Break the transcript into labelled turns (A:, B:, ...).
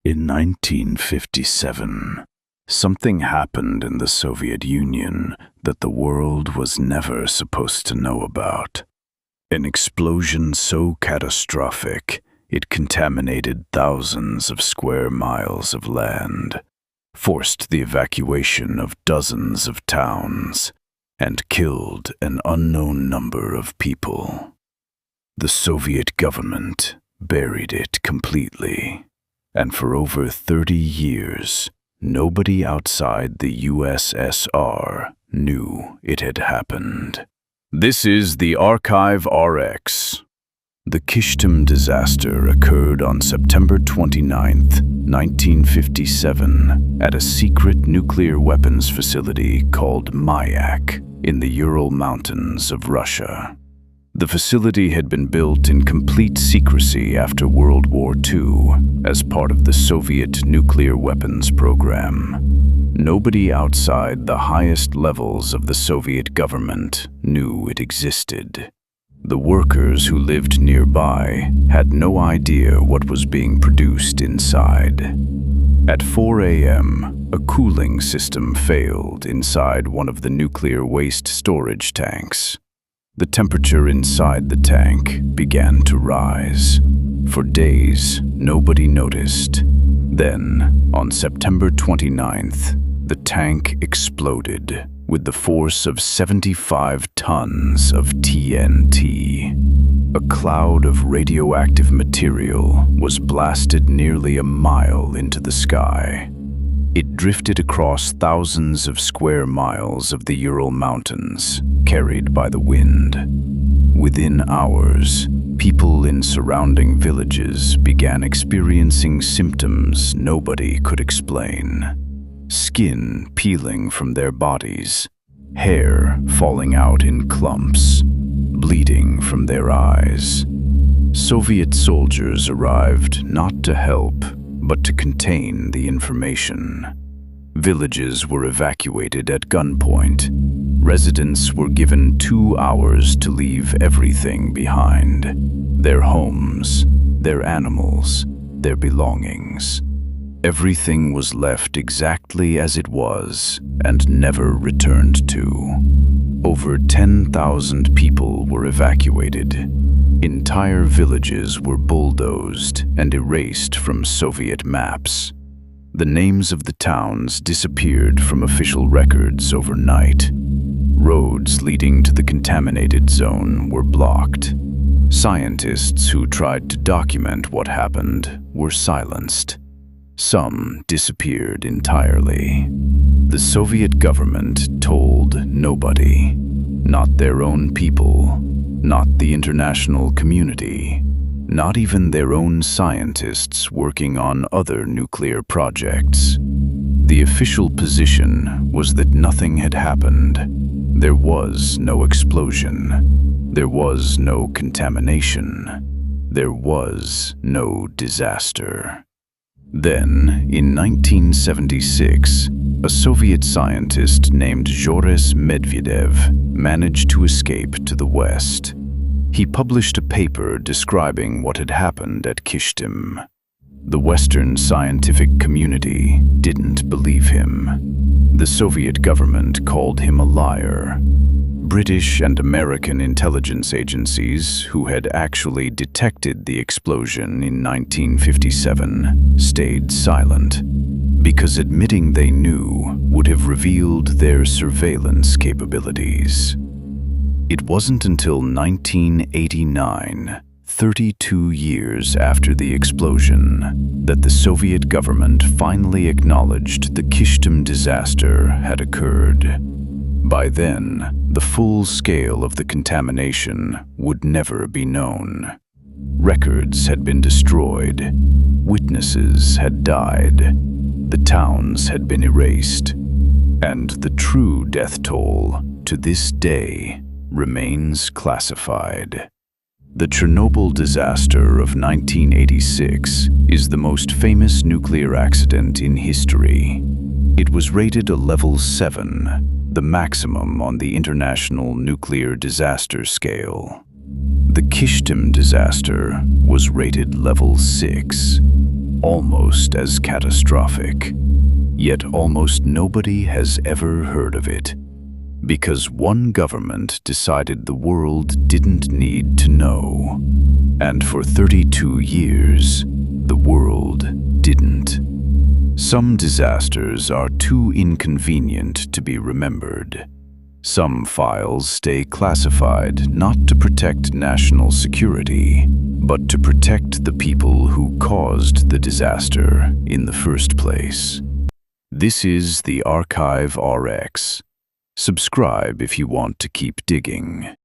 A: In 1957, something happened in the Soviet Union that the world was never supposed to know about. An explosion so catastrophic, it contaminated thousands of square miles of land, forced the evacuation of dozens of towns, and killed an unknown number of people. The Soviet government buried it completely, and for over 30 years, nobody outside the USSR knew it had happened. This is the Archive RX. The Kyshtym disaster occurred on September 29, 1957, at a secret nuclear weapons facility called Mayak in the Ural Mountains of Russia. The facility had been built in complete secrecy after World War II as part of the Soviet nuclear weapons program. Nobody outside the highest levels of the Soviet government knew it existed. The workers who lived nearby had no idea what was being produced inside. At 4 a.m., a cooling system failed inside one of the nuclear waste storage tanks. The temperature inside the tank began to rise. For days, nobody noticed. Then, on September 29th, the tank exploded with the force of 75 tons of TNT. A cloud of radioactive material was blasted nearly a mile into the sky. It drifted across thousands of square miles of the Ural Mountains, carried by the wind. Within hours, people in surrounding villages began experiencing symptoms nobody could explain. Skin peeling from their bodies, hair falling out in clumps, bleeding from their eyes. Soviet soldiers arrived not to help, but to contain the information. Villages were evacuated at gunpoint. Residents were given 2 hours to leave everything behind: their homes, their animals, their belongings. Everything was left exactly as it was and never returned to. Over 10,000 people were evacuated. Entire villages were bulldozed and erased from Soviet maps. The names of the towns disappeared from official records overnight. Roads leading to the contaminated zone were blocked. Scientists who tried to document what happened were silenced. Some disappeared entirely. The Soviet government told nobody, not their own people, not the international community, not even their own scientists working on other nuclear projects. The official position was that nothing had happened. There was no explosion. There was no contamination. There was no disaster. Then, in 1976, a Soviet scientist named Boris Medvedev managed to escape to the West. He published a paper describing what had happened at Kyshtym. The Western scientific community didn't believe him. The Soviet government called him a liar. British and American intelligence agencies, who had actually detected the explosion in 1957, stayed silent, because admitting they knew would have revealed their surveillance capabilities. It wasn't until 1989, 32 years after the explosion, that the Soviet government finally acknowledged the Kyshtym disaster had occurred. By then, the full scale of the contamination would never be known. Records had been destroyed, witnesses had died, the towns had been erased, and the true death toll, to this day, remains classified. The Chernobyl disaster of 1986 is the most famous nuclear accident in history. It was rated a level 7, the maximum on the International Nuclear Disaster Scale. The Kyshtym disaster was rated level 6. almost as catastrophic. Yet almost nobody has ever heard of it, because one government decided the world didn't need to know. And for 32 years, the world didn't. Some disasters are too inconvenient to be remembered. Some files stay classified not to protect national security, but to protect the people who caused the disaster in the first place. This is the Archive RX. Subscribe if you want to keep digging.